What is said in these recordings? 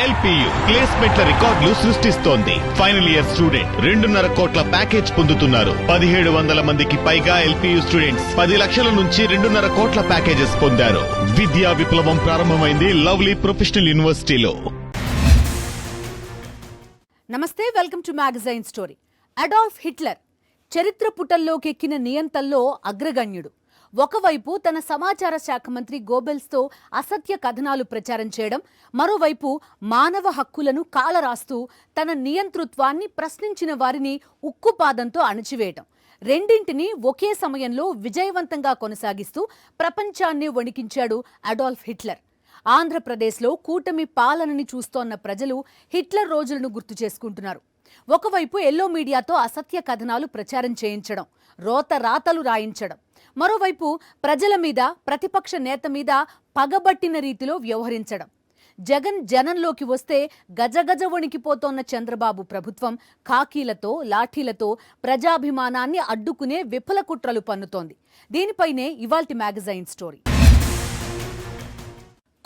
LPU ప్లేస్మెంట్ల రికార్డులు సృష్టిస్తోంది. Final year student 2.5 కోట్ల ప్యాకేజ్ పొందుతున్నారు. 1700 మందికి పైగా ఎల్పియు స్టూడెంట్స్ 10 లక్షల నుంచి 2.5 కోట్ల ప్యాకేజెస్ పొందారు. విద్యా విప్లవం ప్రారంభమైంది లవ్లీ ప్రొఫెషనల్ యూనివర్సిటీలో. నమస్తే, welcome to magazine story. Adolf Hitler చరిత్ర పుటల్లోకి ఎక్కిన నియంతల్లో అగ్రగణ్యుడు. ఒకవైపు తన సమాచార శాఖ మంత్రి గోబెల్స్తో అసత్య కథనాలు ప్రచారం చేయడం, మరోవైపు మానవ హక్కులను కాలరాస్తూ తన నియంతృత్వాన్ని ప్రశ్నించిన వారిని ఉక్కుపాదంతో అణచివేయటం, రెండింటినీ ఒకే సమయంలో విజయవంతంగా కొనసాగిస్తూ ప్రపంచాన్ని వణికించాడు అడాల్ఫ్ హిట్లర్. ఆంధ్రప్రదేశ్లో కూటమి పాలనని చూస్తోన్న ప్రజలు హిట్లర్ రోజులను గుర్తు చేసుకుంటున్నారు. ఒకవైపు ఎల్లో మీడియాతో అసత్య కథనాలు ప్రచారం చేయించడం, రోత రాతలు రాయించడం, మరోవైపు ప్రజల మీద, ప్రతిపక్ష నేత మీద పగబట్టిన రీతిలో వ్యవహరించడం. జగన్ జనంలోకి వస్తే గజగజ వణికిపోతోన్న చంద్రబాబు ప్రభుత్వం ఖాకీలతో, లాఠీలతో ప్రజాభిమానాన్ని అడ్డుకునే విఫల కుట్రలు పన్నుతోంది. దీనిపైనే ఇవాల్టి మ్యాగజైన్ స్టోరీ.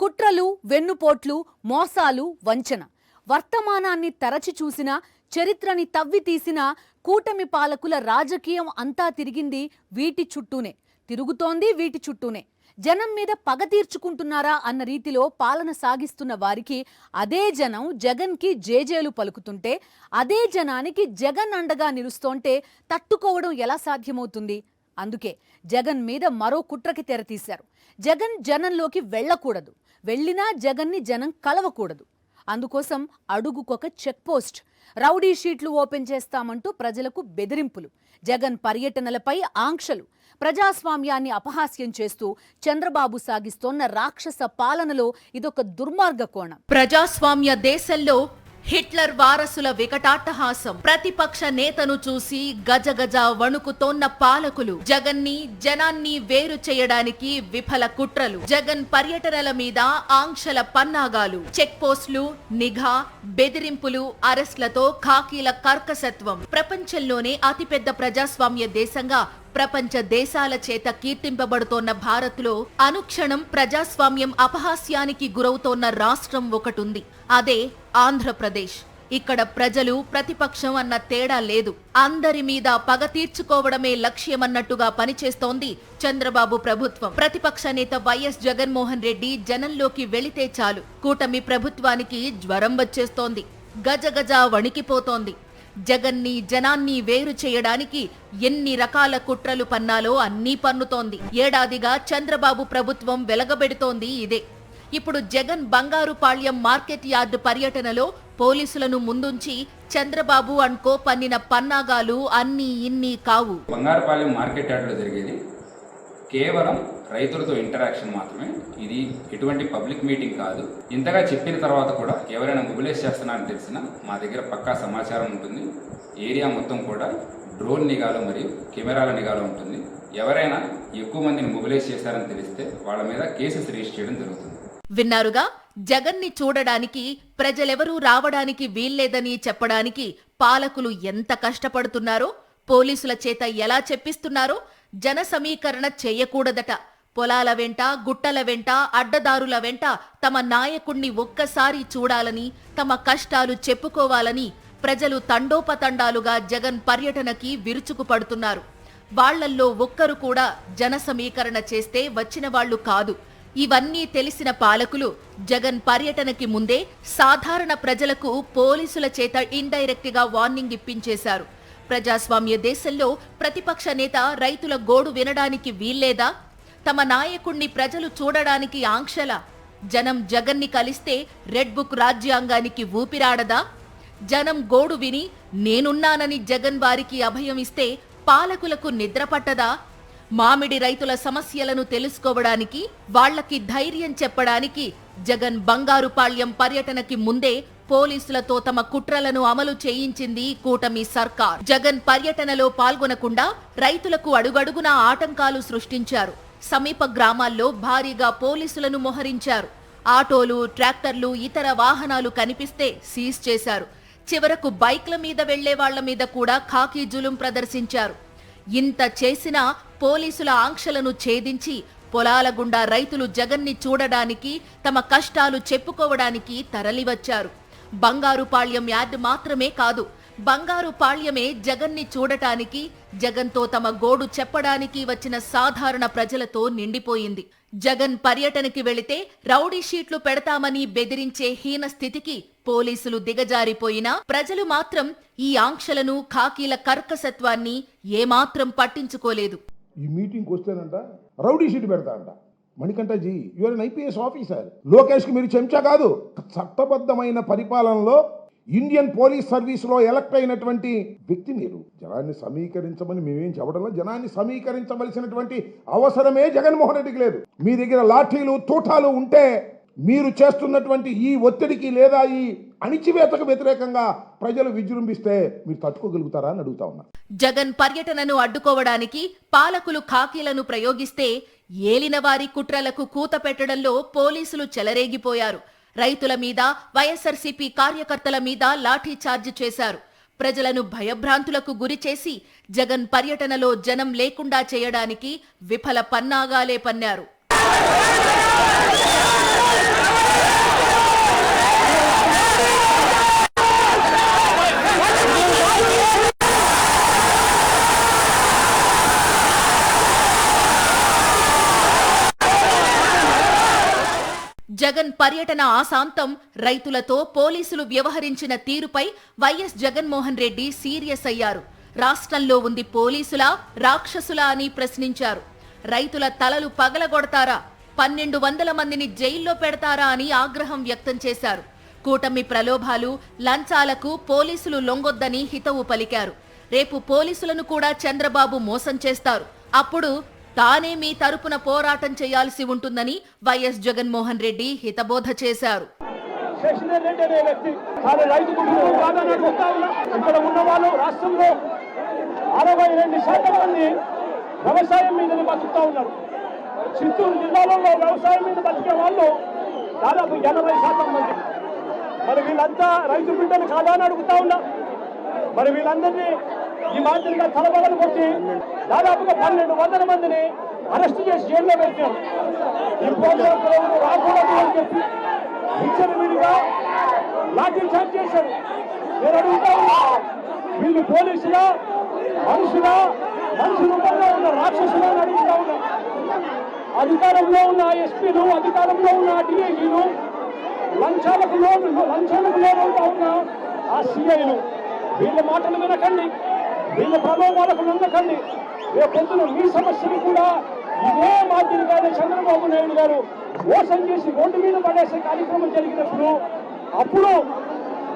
కుట్రలు, వెన్నుపోట్లు, మోసాలు, వంచన, వర్తమానాన్ని తరచి చూసిన, చరిత్రని తవ్వి తీసిన కూటమి పాలకుల రాజకీయం అంతా తిరిగింది వీటి చుట్టూనే, తిరుగుతోంది వీటి చుట్టూనే. జనం మీద పగ తీర్చుకుంటున్నారా అన్న రీతిలో పాలన సాగిస్తున్న వారికి అదే జనం జగన్కి జేజేలు పలుకుతుంటే, అదే జనానికి జగన్ అండగా నిలుస్తోంటే తట్టుకోవడం ఎలా సాధ్యమవుతుంది? అందుకే జగన్ మీద మరో కుట్రకి తెరతీశారు. జగన్ జనంలోకి వెళ్లకూడదు, వెళ్లినా జగన్ని జనం కలవకూడదు. అందుకోసం అడుగుకొక చెక్ పోస్ట్, రౌడీ షీట్లు ఓపెన్ చేస్తామంటూ ప్రజలకు బెదిరింపులు, జగన్ పర్యటనలపై ఆంక్షలు, ప్రజాస్వామ్యాన్ని అపహాస్యం చేస్తూ చంద్రబాబు సాగిస్తోన్న రాక్షస పాలనలో ఇదొక దుర్మార్గ కోణం. ప్రజాస్వామ్య దేశంలో హిట్లర్ వారసుల వికటాట్టహాసం. ప్రతిపక్ష నేతను చూసి గజగజ వణుకుతోన్న పాలకులు, జగన్ని జనాన్ని వేరు చేయడానికి విఫల కుట్రలు, జగన్ పర్యటనల మీద ఆంక్షల పన్నాగాలు, చెక్ పోస్టులు, నిఘా, బెదిరింపులు, అరెస్ట్లతో ఖాకీల కర్కసత్వం. ప్రపంచంలోనే అతిపెద్ద ప్రజాస్వామ్య దేశంగా ప్రపంచ దేశాల చేత కీర్తింపబడుతోన్న భారత్లో అనుక్షణం ప్రజాస్వామ్యం అపహాస్యానికి గురవుతోన్న రాష్ట్రం ఒకటుంది. అదే ఆంధ్రప్రదేశ్. ఇక్కడ ప్రజలు, ప్రతిపక్షం అన్న తేడా లేదు. అందరి మీద పగ తీర్చుకోవడమే లక్ష్యమన్నట్టుగా పనిచేస్తోంది చంద్రబాబు ప్రభుత్వం. ప్రతిపక్ష నేత వైఎస్ జగన్మోహన్ రెడ్డి జనంలోకి వెళితే చాలు కూటమి ప్రభుత్వానికి జ్వరం వచ్చేస్తోంది, గజగజ వణికిపోతోంది. జగన్ని జనాన్ని వేరు చేయడానికి ఎన్ని రకాల కుట్రలు పన్నాలో అన్నీ పన్నుతోంది. ఏడాదిగా చంద్రబాబు ప్రభుత్వం వెలగబెడుతోంది ఇదే. ఇప్పుడు జగన్ బంగారుపాళ్యం మార్కెట్ యార్డు పర్యటనలో పోలీసులను ముందుంచి చంద్రబాబు అండ్కో పన్నిన పన్నాగాలు అన్నీ ఇన్ని కావు. బంగారుపాళ్యం మార్కెట్ యార్డులో జరిగేది కేవలం రైతులతో ఇంటరాక్షన్ మాత్రమే. ఇది ఎటువంటి పబ్లిక్ మీటింగ్ కాదు. ఇంతగా చెప్పిన తర్వాత కూడా ఎవరైనా మొబిలైజ్ చేస్తున్నారని తెలిసినా మా దగ్గర పక్కా సమాచారం ఉంటుంది. ఏరియా మొత్తం కూడా డ్రోన్ నిఘాలో మరియు కెమెరాల నిఘాలో ఉంటుంది. ఎవరైనా ఎక్కువ మందిని మొబిలైజ్ చేశారని తెలిస్తే వాళ్ళ మీద కేసెస్ రిజిస్టర్ చేయడం జరుగుతుంది. విన్నారుగా, జగన్ని చూడడానికి ప్రజలెవరూ రావడానికి వీల్లేదని చెప్పడానికి పాలకులు ఎంత కష్టపడుతున్నారో, పోలీసుల చేత ఎలా చెప్పిస్తున్నారో. జన సమీకరణ చేయకూడదట. పొలాల వెంట, గుట్టల వెంట, అడ్డదారుల వెంట తమ నాయకుణ్ణి ఒక్కసారి చూడాలని, తమ కష్టాలు చెప్పుకోవాలని ప్రజలు తండోపతండాలుగా జగన్ పర్యటనకి విరుచుకుపడుతున్నారు. వాళ్లల్లో ఒక్కరు కూడా జన సమీకరణ చేస్తే వచ్చిన వాళ్లు కాదు. ఇవన్నీ తెలిసిన పాలకులు జగన్ పర్యటనకి ముందే సాధారణ ప్రజలకు పోలీసుల చేత ఇండైరెక్ట్ గా వార్నింగ్ ఇప్పించేశారు. ప్రజాస్వామ్య దేశంలో ప్రతిపక్ష నేత రైతుల గోడు వినడానికి వీల్లేదా? తమ నాయకుణ్ణి ప్రజలు చూడడానికి ఆంక్షల? జనం జగన్ని కలిస్తే రెడ్ బుక్ రాజ్యాంగానికి ఊపిరాడదా? జనం గోడు విని నేనున్నానని జగన్ వారికి అభయం ఇస్తే పాలకులకు నిద్ర పట్టదా? మామిడి రైతుల సమస్యలను తెలుసుకోవడానికి, వాళ్లకి ధైర్యం చెప్పడానికి జగన్ బంగారుపాళ్యం పర్యటనకి ముందే పోలీసులతో తమ కుట్రలను అమలు చేయించింది కూటమి సర్కార్. జగన్ పర్యటనలో పాల్గొనకుండా రైతులకు అడుగడుగునా ఆటంకాలు సృష్టించారు. సమీప గ్రామాల్లో భారీగా పోలీసులను మోహరించారు. ఆటోలు, ట్రాక్టర్లు, ఇతర వాహనాలు కనిపిస్తే సీజ్ చేశారు. చివరకు బైక్ల మీద వెళ్లే వాళ్ల మీద కూడా ఖాకీ జులుం ప్రదర్శించారు. ఇంత చేసినా పోలీసుల ఆంక్షలను ఛేదించి పొలాల గుండా రైతులు జగన్ని చూడడానికి, తమ కష్టాలు చెప్పుకోవడానికి తరలివచ్చారు. బంగారుపాళ్యం యార్డ్ మాత్రమే కాదు, బంగారుపాళ్యమే జగన్ని చూడటానికి, జగన్తో తమ గోడు చెప్పడానికి వచ్చిన సాధారణ ప్రజలతో నిండిపోయింది. జగన్ పర్యటనకి వెళితే రౌడీ షీట్లు పెడతామని బెదిరించే హీన స్థితికి పోలీసులు దిగజారిపోయినా ప్రజలు మాత్రం ఈ ఆంక్షలను, ఖాకీల కర్కసత్వాన్ని ఏమాత్రం పట్టించుకోలేదు. ఈ మీటింగ్కి వస్తేనంట రౌడీ షీట్ పెడతా అంట. Manikantha ji, your an IPS officer. లోకేష్కి మీరు చెంచా కాదు. చట్టబద్ధమైన పరిపాలనలో ఇండియన్ పోలీస్ సర్వీస్లో ఎలక్ట్ అయినటువంటి వ్యక్తి మీరు. జనాన్ని సమీకరించమని మేమేం చెప్పడంలో, జనాన్ని సమీకరించవలసినటువంటి అవసరమే జగన్మోహన్ రెడ్డికి లేదు. మీ దగ్గర లాఠీలు, తూటాలు ఉంటే మీరు చేస్తున్నటువంటి ఈ ఒత్తిడికి లేదా ఈ అణిచివేతకు వ్యతిరేకంగా ప్రజలు విజృంభిస్తే మీరు తట్టుకోగలుగుతారా అని అడుగుతా ఉన్నా. జగన్ పర్యటనను అడ్డుకోవడానికి పాలకులు ఖాకీలను ప్రయోగిస్తే ఏలిన వారి కుట్రలకు కూత పెట్టడంలో పోలీసులు చెలరేగిపోయారు. రైతుల మీద, వైఎస్ఆర్సీపీ కార్యకర్తల మీద లాఠీ చార్జ్ చేశారు. ప్రజలను భయభ్రాంతులకు గురిచేసి జగన్ పర్యటనలో జనం లేకుండా చేయడానికి విఫల పన్నాగాలే పన్నారు. జగన్ పర్యటన ఆసాంతం రైతులతో పోలీసులు వ్యవహరించిన తీరుపై వైఎస్ జగన్మోహన్ రెడ్డి సీరియస్ అయ్యారు. రాష్ట్రంలో ఉంది పోలీసులా, రాక్షసులా అని ప్రశ్నించారు. రైతుల తలలు పగలగొడతారా, 1200 మందిని జైల్లో పెడతారా అని ఆగ్రహం వ్యక్తం చేశారు. కూటమి ప్రలోభాలు, లంచాలకు పోలీసులు లొంగొద్దని హితవు పలికారు. రేపు పోలీసులను కూడా చంద్రబాబు మోసం చేస్తారు, అప్పుడు తానే మీ తరపున పోరాటం చేయాల్సి ఉంటుందని వైఎస్ జగన్మోహన్ రెడ్డి హితబోధ చేశారు. ఇక్కడ ఉన్న వాళ్ళు రాష్ట్రంలో 62% మంది వ్యవసాయం మీద బతుకుతా ఉన్నారు. చిత్తూరు జిల్లాలో వ్యవసాయం మీద బతికే వాళ్ళు దాదాపు 80% మంది. మరి వీళ్ళంతా రైతు బిడ్డలు కాదా అని అడుగుతా ఉన్నా. మరి వీళ్ళందరినీ ఈ మాదిరిగా తలబగలు కొట్టి దాదాపుగా 1200 మందిని అరెస్ట్ చేసి జైల్లో పెట్టారు. ఈ ప్రోగ్రాం రాకూడదు అని చెప్పి విచ్చలవిడిగా లాఠీ చార్జ్ చేశారు. నేను అడుగుతా ఉన్నా, వీళ్ళు పోలీసులా, మనుషు రూపంలో ఉన్న రాక్షసులు అని అడుగుతా ఉన్నా. అధికారంలో ఉన్న ఎస్పీలు, అధికారంలో ఉన్న డిఐజీలు, లంచాలకు లోనవుతా ఉన్న ఆ సిఐలు, వీళ్ళ మాటలు వినకండి, వీళ్ళ ప్రలోభాలకు నమ్మకండి. రేపొద్దున మీ సమస్యలు కూడా ఇదే మాదిరిగానే చంద్రబాబు నాయుడు గారు మోసం చేసి రోడ్డు మీద పడేసే కార్యక్రమం జరిగినప్పుడు అప్పుడు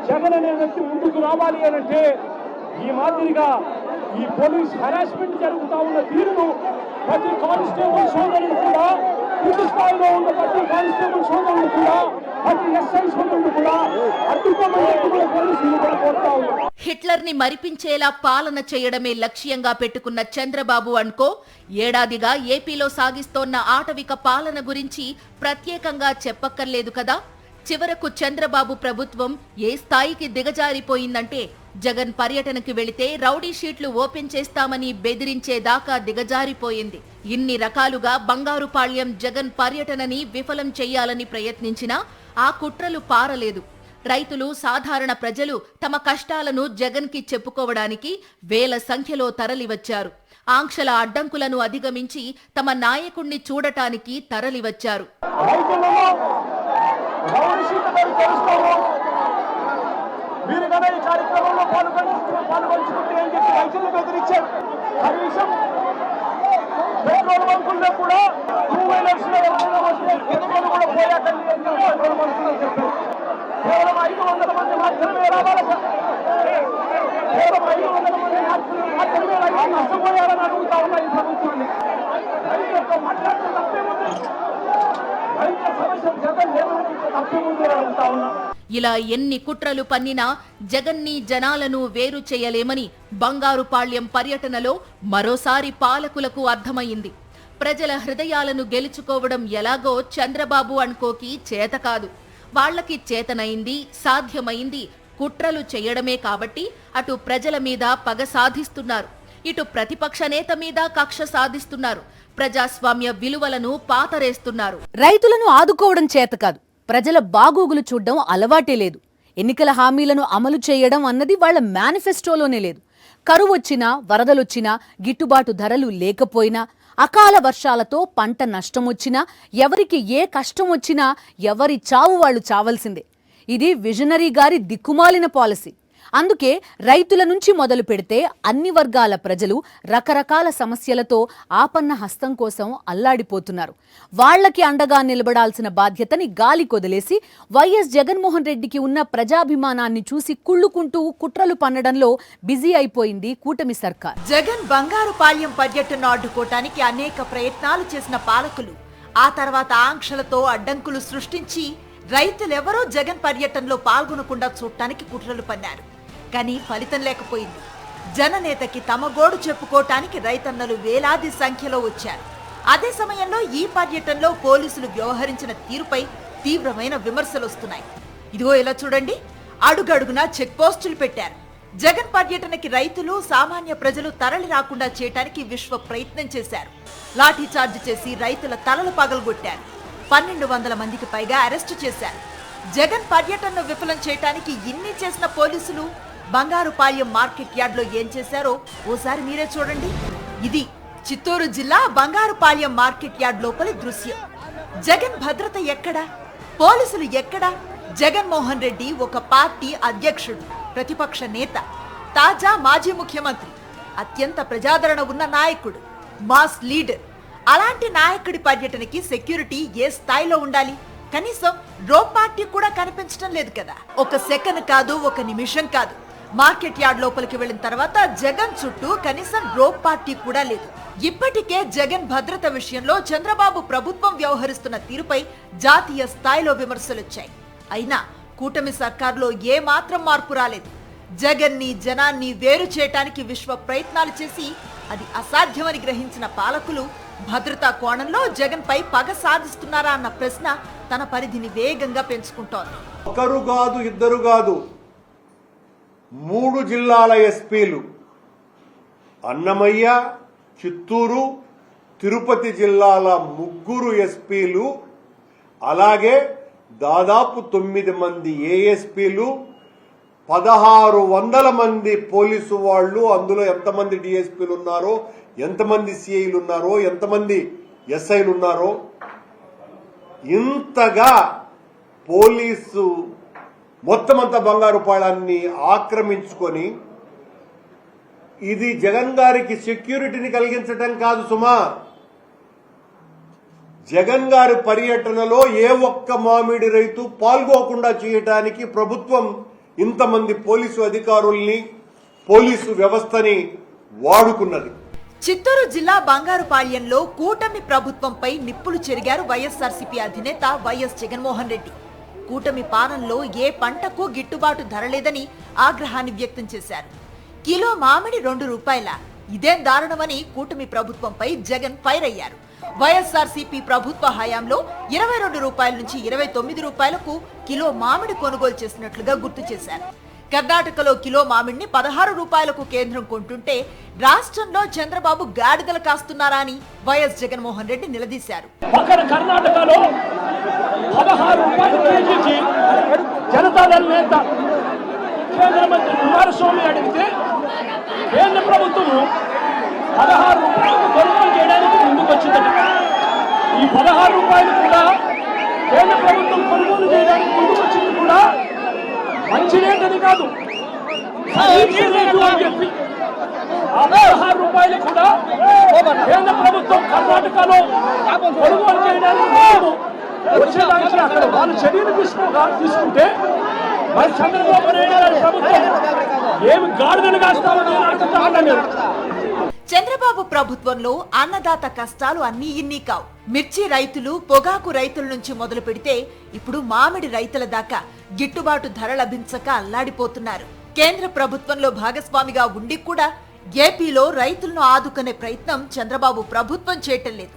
జగన్ అనే వ్యక్తి ముందుకు రావాలి అనంటే ఈ మాదిరిగా ఈ పోలీస్ హెరాస్మెంట్ జరుగుతూ ఉన్న తీరును ప్రతి కానిస్టేబుల్ సోదరుడు కూడా, పూర్తి స్థాయిలో ఉన్న ప్రతి కానిస్టేబుల్ సోదరుడు కూడా, ప్రతి ఎస్ఐ సోదరుడు కూడా అడ్డుకోమని పోలీసులు కూడా కోరుతా ఉన్నారు. హిట్లర్ ని మరిపించేలా పాలన చేయడమే లక్ష్యంగా పెట్టుకున్న చంద్రబాబు అనుకో ఏడాదిగా ఏపీలో సాగిస్తోన్న ఆటవిక పాలన గురించి ప్రత్యేకంగా చెప్పక్కర్లేదు కదా. చివరకు చంద్రబాబు ప్రభుత్వం ఏ స్థాయికి దిగజారిపోయిందంటే జగన్ పర్యటనకి వెళితే రౌడీ షీట్లు ఓపెన్ చేస్తామని బెదిరించేదాకా దిగజారిపోయింది. ఇన్ని రకాలుగా బంగారుపాళ్యం జగన్ పర్యటనని విఫలం చెయ్యాలని ప్రయత్నించినా ఆ కుట్రలు పారలేదు. రైతులు, సాధారణ ప్రజలు తమ కష్టాలను జగన్ కి చెప్పుకోవడానికి వేల సంఖ్యలో తరలివచ్చారు. ఆంక్షల అడ్డంకులను అధిగమించి తమ నాయకుణ్ణి చూడటానికి తరలివచ్చారు. మీరు కదా ఈ కార్యక్రమంలో పాల్గొంచుకుంటే అని చెప్పి రైతులు బెదిరించారు. కనీసం పెట్రోల్ బంకుల్లో కూడా 2 వీలర్స్ వస్తే ఎన్నికలు కూడా పోయాకండి అని పెట్రోల్ బంకుల్లో చెప్పారు. కేవలం 500 మంది మాత్రమే రావాలట. కేవలం 500 మంది మాత్రమే రైతులు నష్టపోయారని అడుగుతా ఉన్నా ఈ ప్రభుత్వాన్ని. రైతులతో మాట్లాడితే తప్పేముంది? రైతుల సమస్య జగన్ లేవనెత్తితే తప్పేముంది అని అడుగుతా ఉన్నా. ఇలా ఎన్ని కుట్రలు పన్నినా జగన్ని, జనాలను వేరు చేయలేమని బంగారుపాళ్యం పర్యటనలో మరోసారి పాలకులకు అర్థమయ్యింది. ప్రజల హృదయాలను గెలుచుకోవడం ఎలాగో చంద్రబాబు అనుకోకి చేత కాదు. వాళ్లకి చేతనైంది, సాధ్యమైంది కుట్రలు చేయడమే కాబట్టి అటు ప్రజల మీద పగ సాధిస్తున్నారు. ఇటు ప్రతిపక్ష నేత మీద కక్ష సాధిస్తున్నారు. ప్రజాస్వామ్య విలువలను పాతరేస్తున్నారు. రైతులను ఆదుకోవడం చేత కాదు, ప్రజల బాగోగులు చూడడం అలవాటే లేదు. ఎన్నికల హామీలను అమలు చేయడం అన్నది వాళ్ల మేనిఫెస్టోలోనే లేదు. కరువొచ్చినా, వరదలొచ్చినా, గిట్టుబాటు ధరలు లేకపోయినా, అకాల వర్షాలతో పంట నష్టమొచ్చినా, ఎవరికి ఏ కష్టం వచ్చినా ఎవరి చావు వాళ్ళు చావల్సిందే. ఇది విజనరీ గారి దిక్కుమాలిన పాలసీ. అందుకే రైతుల నుంచి మొదలు పెడితే అన్ని వర్గాల ప్రజలు రకరకాల సమస్యలతో ఆపన్న హస్తం కోసం అల్లాడిపోతున్నారు. వాళ్లకి అండగా నిలబడాల్సిన బాధ్యతని గాలి కొదిలేసి వైఎస్ జగన్మోహన్ రెడ్డికి ఉన్న ప్రజాభిమానాన్ని చూసి కుళ్ళుకుంటూ కుట్రలు పన్నడంలో బిజీ అయిపోయింది కూటమి సర్కార్. జగన్ బంగారుపాళ్యం పర్యటనను అడ్డుకోవటానికి అనేక ప్రయత్నాలు చేసిన పాలకులు ఆ తర్వాత ఆంక్షలతో అడ్డంకులు సృష్టించి రైతులెవరూ జగన్ పర్యటనలో పాల్గొనకుండా చూడటానికి కుట్రలు పన్నారు. కానీ ఫలితం లేకపోయింది. జననేతకి తమ గోడు చెప్పుకోవటానికి రైతన్నలు వేలాది సంఖ్యలో వచ్చారు. అదే సమయంలో ఈ పర్యటనలో పోలీసులు వ్యవహరించిన తీరుపై తీవ్రమైన విమర్శలు వస్తున్నాయి. ఇదిగో ఇలా చూడండి, అడుగడుగునా చెక్ పోస్టులు పెట్టారు. జగన్ పర్యటనకి రైతులు, సామాన్య ప్రజలు తరలి రాకుండా చేయటానికి విశ్వ ప్రయత్నం చేశారు. లాఠీ చార్జ్ చేసి రైతుల తలలు పగలగొట్టారు. 1200 మందికి పైగా అరెస్టు చేశారు. జగన్ పర్యటనను విఫలం చేయటానికి ఇన్ని చేసిన పోలీసులు బంగారుపాళ్యం మార్కెట్ యార్డ్లో ఏం చేశారో ఓసారి మీరే చూడండి. ఇది చిత్తూరు జిల్లా బంగారుపాళ్యం మార్కెట్ యార్డ్ లోపలి దృశ్యం. జగన్ భద్రత ఎక్కడా? పోలీసులు ఎక్కడా? జగన్మోహన్ రెడ్డి ఒక పార్టీ అధ్యక్షుడు, ప్రతిపక్ష నేత, తాజా మాజీ ముఖ్యమంత్రి, అత్యంత ప్రజాదరణ ఉన్న నాయకుడు, మాస్ లీడర్. అలాంటి నాయకుడి పర్యటనకి సెక్యూరిటీ ఏ స్థాయిలో ఉండాలి? కనీసం డ్రోన్ పార్టీ కూడా కనిపించడం లేదు కదా. ఒక సెకండ్ కాదు, ఒక నిమిషం కాదు, మార్కెట్ యార్డ్ లోపలికి వెళ్లిన తర్వాత జగన్ చుట్టూ కనీసం డ్రోన్ పార్టీ కూడా లేదు. ఇప్పటికే జగన్ భద్రత విషయంలో చంద్రబాబు ప్రభుత్వం వ్యవహరిస్తున్న తీరుపై జాతీయ స్థాయిలో విమర్శలొచ్చాయి. అయినా కూటమి సర్కారులో ఏ మాత్రం మార్పు రాలేదు. జగన్ని, జనాన్ని వేరు చేయటానికి విశ్వ ప్రయత్నాలు చేసి అది అసాధ్యమని గ్రహించిన పాలకులు భద్రతా కోణంలో జగన్ పై పగ సాధిస్తున్నారా అన్న ప్రశ్న తన పరిధిని వేగంగా పెంచుకుంటోంది. ఒకరు కాదు, ఇద్దరు కాదు, 3 జిల్లాల ఎస్పీలు, అన్నమయ్య, చిత్తూరు, తిరుపతి జిల్లాల 3 ఎస్పీలు, అలాగే దాదాపు 9 మంది ఏఎస్పీలు, 1600 మంది పోలీసు వాళ్ళు, అందులో ఎంతమంది డిఎస్పీలు ఉన్నారో, ఎంతమంది సిఐలు ఉన్నారో, ఎంతమంది ఎస్ఐలు ఉన్నారో, ఇంతగా పోలీసు మొత్తం అంతా బంగారుపాళ్యాన్ని ఆక్రమించుకొని ఇది జగన్ గారికి సెక్యూరిటీని కలిగించటం కాదు సుమా. జగన్ గారి పర్యటనలో ఏ ఒక్క మామిడి రైతు పాల్గొకుండా చేయటానికి ప్రభుత్వం ఇంతమంది పోలీసు అధికారుల్ని, పోలీసు వ్యవస్థని వాడుకున్నది. చిత్తూరు జిల్లా బంగారుపాళ్యంలో కూటమి ప్రభుత్వంపై నిప్పులు చెరిగారు వైఎస్ఆర్సీపీ అధినేత వైఎస్ జగన్మోహన్ రెడ్డి. కూటమి పాలనలో ఏ పంటకు గిట్టుబాటు ధర లేదని ఆగ్రహాన్ని వ్యక్తం చేశారు. కిలో మామిడి 2 రూపాయల, ఇదేం దారుణమని కూటమి ప్రభుత్వంపై జగన్ ఫైర్ అయ్యారు. వైఎస్ఆర్సీపీ ప్రభుత్వ హయాంలో 22 రూపాయల నుంచి 29 రూపాయలకు కిలో మామిడి కొనుగోలు చేసినట్లుగా గుర్తు చేశారు. కర్ణాటకలో కిలో మామిడిని 16 రూపాయలకు కేంద్రం కొంటుంటే రాష్ట్రంలో చంద్రబాబు గాడిదలు కాస్తున్నారా అని వైఎస్ జగన్మోహన్ రెడ్డి నిలదీశారు. పక్కన కర్ణాటకలో 16 రూపాయలు కేజీకి జనతాదళ నేత కేంద్ర మంత్రి కుమారస్వామి అడిగితే కేంద్ర ప్రభుత్వము 16 రూపాయలకు కొనుగోలు చేయడానికి ముందుకు వచ్చిందట. ఈ 16 రూపాయలు కూడా కేంద్ర ప్రభుత్వం కొనుగోలు చేయడానికి ముందుకు వచ్చింది కూడా మంచి రేటని కాదు, అని చెప్పి ఆ 16 రూపాయలు కూడా కేంద్ర ప్రభుత్వం కర్ణాటకలో కొనుగోలు చేయడానికి వచ్చేదానికి అక్కడ వాళ్ళు చర్యలు తీసుకుంటే మరి చంద్రబాబు నాయుడు గారి ప్రభుత్వం ఏమి గాడిదలు కాస్తామని అడుగుతా ఉన్నాను. చంద్రబాబు ప్రభుత్వంలో అన్నదాత కష్టాలు అన్నీ ఇన్ని కావు. మిర్చి రైతులు, పొగాకు రైతుల నుంచి మొదలు పెడితే ఇప్పుడు మామిడి రైతుల దాకా గిట్టుబాటు ధర లభించక అల్లాడిపోతున్నారు. కేంద్ర ప్రభుత్వంలో భాగస్వామిగా ఉండి కూడా ఏపీలో రైతులను ఆదుకునే ప్రయత్నం చంద్రబాబు ప్రభుత్వం చేయటం లేదు.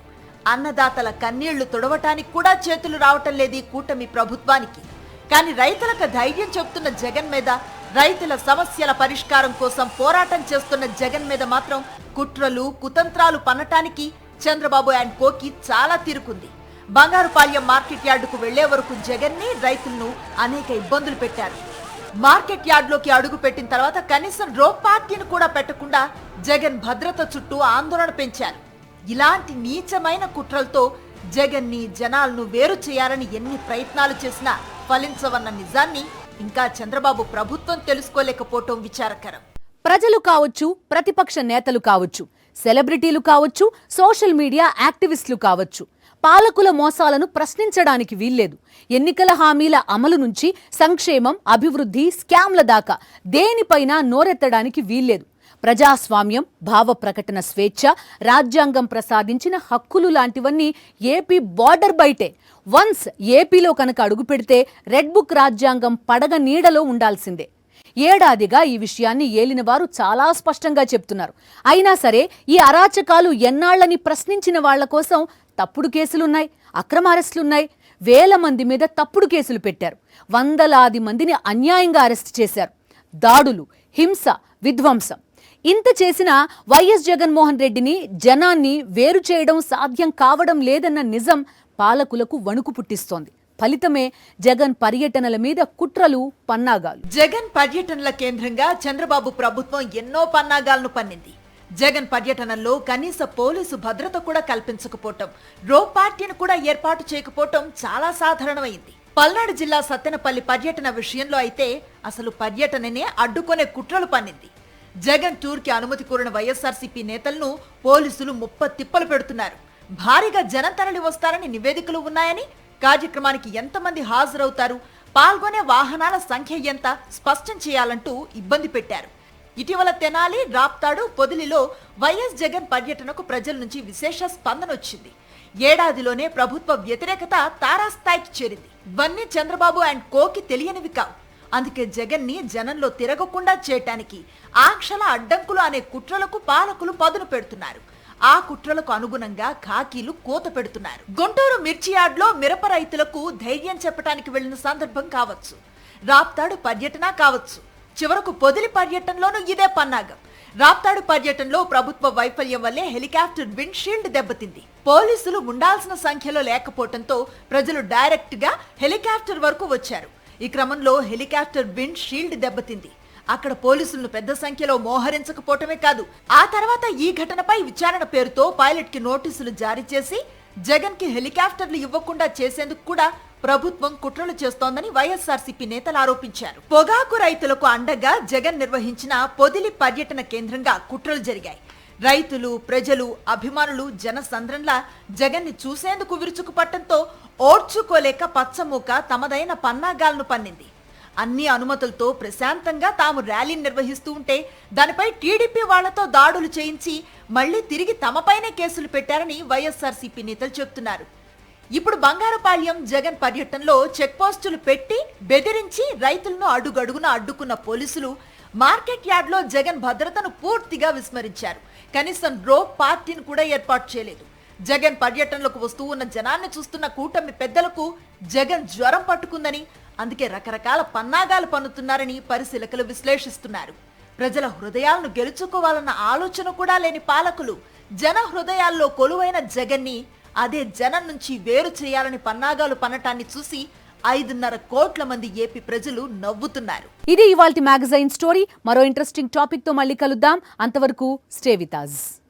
అన్నదాతల కన్నీళ్లు తుడవటానికి కూడా చేతులు రావటం లేదు ఈ కూటమి ప్రభుత్వానికి. కానీ రైతులకు ధైర్యం చెప్తున్న జగన్ మీద రైతుల సమస్యల పరిష్కారం కోసం పోరాటం చేస్తున్న జగన్ మీద మాత్రం కుట్రలు కుతంత్రాలు పన్నటానికి చంద్రబాబు అండ్ కోకి చాలా తీరుకుంది. బంగారుపాళ్యం మార్కెట్ యార్డుకు వెళ్లే వరకు జగన్ ని రైతులను అనేక ఇబ్బందులు పెట్టారు. మార్కెట్ యార్డ్లోకి అడుగు పెట్టిన తర్వాత కనీసం రోప్ పార్టీని కూడా పెట్టకుండా జగన్ భద్రత చుట్టూ ఆందోళన పెంచారు. ఇలాంటి నీచమైన కుట్రలతో జగన్ ని జనాలను వేరు చేయాలని ఎన్ని ప్రయత్నాలు చేసినా ఫలించవన్న నిజాన్ని ఇంకా చంద్రబాబు ప్రభుత్వం తెలుసుకోలేకపోవటం విచారకరం. ప్రజలు కావచ్చు, ప్రతిపక్ష నేతలు కావచ్చు, సెలబ్రిటీలు కావచ్చు, సోషల్ మీడియా యాక్టివిస్టులు కావచ్చు, పాలకుల మోసాలను ప్రశ్నించడానికి వీల్లేదు. ఎన్నికల హామీల అమలు నుంచి సంక్షేమం, అభివృద్ధి, స్కామ్ల దాకా దేనిపైనా నోరెత్తడానికి వీల్లేదు. ప్రజాస్వామ్యం, భావ ప్రకటన స్వేచ్ఛ, రాజ్యాంగం ప్రసాదించిన హక్కులు లాంటివన్నీ ఏపీ బార్డర్ బయటే. వన్స్ ఏపీలో కనుక అడుగు పెడితే రెడ్ బుక్ రాజ్యాంగం పడగ నీడలో ఉండాల్సిందే. ఏడాదిగా ఈ విషయాన్ని ఏలినవారు చాలా స్పష్టంగా చెప్తున్నారు. అయినా సరే ఈ అరాచకాలు ఎన్నాళ్లని ప్రశ్నించిన వాళ్ల కోసం తప్పుడు కేసులున్నాయి, అక్రమ అరెస్టులున్నాయి. వేల మంది మీద తప్పుడు కేసులు పెట్టారు. వందలాది మందిని అన్యాయంగా అరెస్ట్ చేశారు. దాడులు, హింస, విధ్వంసం ఇంత చేసినా వైఎస్ జగన్మోహన్ రెడ్డిని, జనాన్ని వేరు చేయడం సాధ్యం కావడం లేదన్న నిజం పాలకులకు వణుకు పుట్టిస్తోంది. ఫలితమే జగన్ పర్యటనల మీద కుట్రలు, పన్నాగాలు. జగన్ పర్యటనల కేంద్రంగా చంద్రబాబు ప్రభుత్వం ఎన్నో పన్నాగాలను పన్నింది. జగన్ పర్యటనలో కనీస పోలీసు భద్రత కూడా కల్పించకపోవటం, రోప్ పార్టీని కూడా ఏర్పాటు చేయకపోవటం చాలా సాధారణమైంది. పల్నాడు జిల్లా సత్తెనపల్లి పర్యటన విషయంలో అయితే అసలు పర్యటననే అడ్డుకునే కుట్రలు పన్నింది. జగన్ టూర్ కి అనుమతి కోరిన వైఎస్ఆర్సీపీ నేతలను పోలీసులు తిప్పలు పెడుతున్నారు. భారీగా జనం తరలి వస్తారని నివేదికలు ఉన్నాయని, కార్యక్రమానికి ఎంతమంది హాజరవుతారు, పాల్గొనే వాహనాల సంఖ్య ఎంత స్పష్టం చేయాలంటూ ఇబ్బంది పెట్టారు. ఇటీవల తెనాలి, రాప్తాడు, పొదిలిలో వైఎస్ జగన్ పర్యటనకు ప్రజల నుంచి విశేష స్పందన వచ్చింది. ఏడాదిలోనే ప్రభుత్వ వ్యతిరేకత తారాస్థాయికి చేరింది. ఇవన్నీ చంద్రబాబు అండ్ కోకి తెలియనివి కావు. అందుకే జగన్ ని జనంలో తిరగకుండా చేయటానికి ఆంక్షల అడ్డంకులు అనే కుట్రలకు పాలకులు పదును పెడుతున్నారు. ఆ కుట్రలకు అనుగుణంగా ఖాకీలు కోత పెడుతున్నారు. గుంటూరు మిర్చి యార్డ్లో మిరప రైతులకు ధైర్యం చెప్పడానికి వెళ్లిన సందర్భం కావచ్చు, రాప్తాడు పర్యటన కావచ్చు, చివరకు పొదిలి పర్యటనలోనూ ఇదే పన్నాగం. రాప్తాడు పర్యటనలో ప్రభుత్వ వైఫల్యం వల్లే హెలికాప్టర్ విండ్ షీల్డ్ దెబ్బతింది. పోలీసులు ఉండాల్సిన సంఖ్యలో లేకపోవడంతో ప్రజలు డైరెక్ట్ గా హెలికాప్టర్ వరకు వచ్చారు. ఈ క్రమంలో హెలికాప్టర్ విండ్ షీల్డ్ దెబ్బతింది. అక్కడ పోలీసులను పెద్ద సంఖ్యలో మోహరించకపోవటమే కాదు, ఆ తర్వాత ఈ ఘటనపై విచారణ పేరుతో పైలట్ కి నోటీసులు జారీ చేసి జగన్ కి హెలికాప్టర్లు ఇవ్వకుండా చేసేందుకు కూడా ప్రభుత్వం కుట్రలు చేస్తోందని వైఎస్ఆర్సీపీ నేతలు ఆరోపించారు. పొగాకు రైతులకు అండగా జగన్ నిర్వహించిన పొదిలి పర్యటన కేంద్రంగా కుట్రలు జరిగాయి. రైతులు, ప్రజలు, అభిమానులు జనసంద్రంలా జగన్ ని చూసేందుకు విరుచుకుపట్టడంతో ఓర్చుకోలేక పచ్చమూక తమదైన పన్నాగాలను పన్నింది. అన్ని అనుమతులతో ప్రశాంతంగా తాము ర్యాలీ నిర్వహిస్తూ ఉంటే దానిపై టీడీపీ వాళ్లతో దాడులు చేయించి మళ్లీ తిరిగి తమపైనే కేసులు పెట్టారని వైఎస్ఆర్సీపీ నేతలు చెబుతున్నారు. ఇప్పుడు బంగారుపాళ్యం జగన్ పర్యటనలో చెక్ పోస్టులు పెట్టి బెదిరించి రైతులను అడుగడుగున అడ్డుకున్న పోలీసులు మార్కెట్ యార్డ్లో జగన్ భద్రతను పూర్తిగా విస్మరించారు. కనీసం రోప్ పార్టీని కూడా ఏర్పాటు చేయలేదు. జగన్ పర్యటనలకు వస్తూ ఉన్న జనాన్ని చూస్తున్న కూటమి పెద్దలకు జగన్ జ్వరం పట్టుకుందని, అందుకే రకరకాల పన్నాగాలు పన్నుతున్నారని పరిశీలకులు విశ్లేషిస్తున్నారు. ప్రజల హృదయాలను గెలుచుకోవాలన్న ఆలోచన కూడా లేని పాలకులు జన హృదయాల్లో కొలువైన జగన్ని అదే జనం నుంచి వేరు చేయాలని పన్నాగాలు పన్నటాన్ని చూసి 5.5 కోట్ల మంది ఏపీ ప్రజలు నవ్వుతున్నారు. ఇది ఇవాల్టి మ్యాగజైన్ స్టోరీ. మరో ఇంట్రెస్టింగ్ టాపిక్ తో మళ్ళీ కలుద్దాం. అంతవరకు స్టే విత్ us.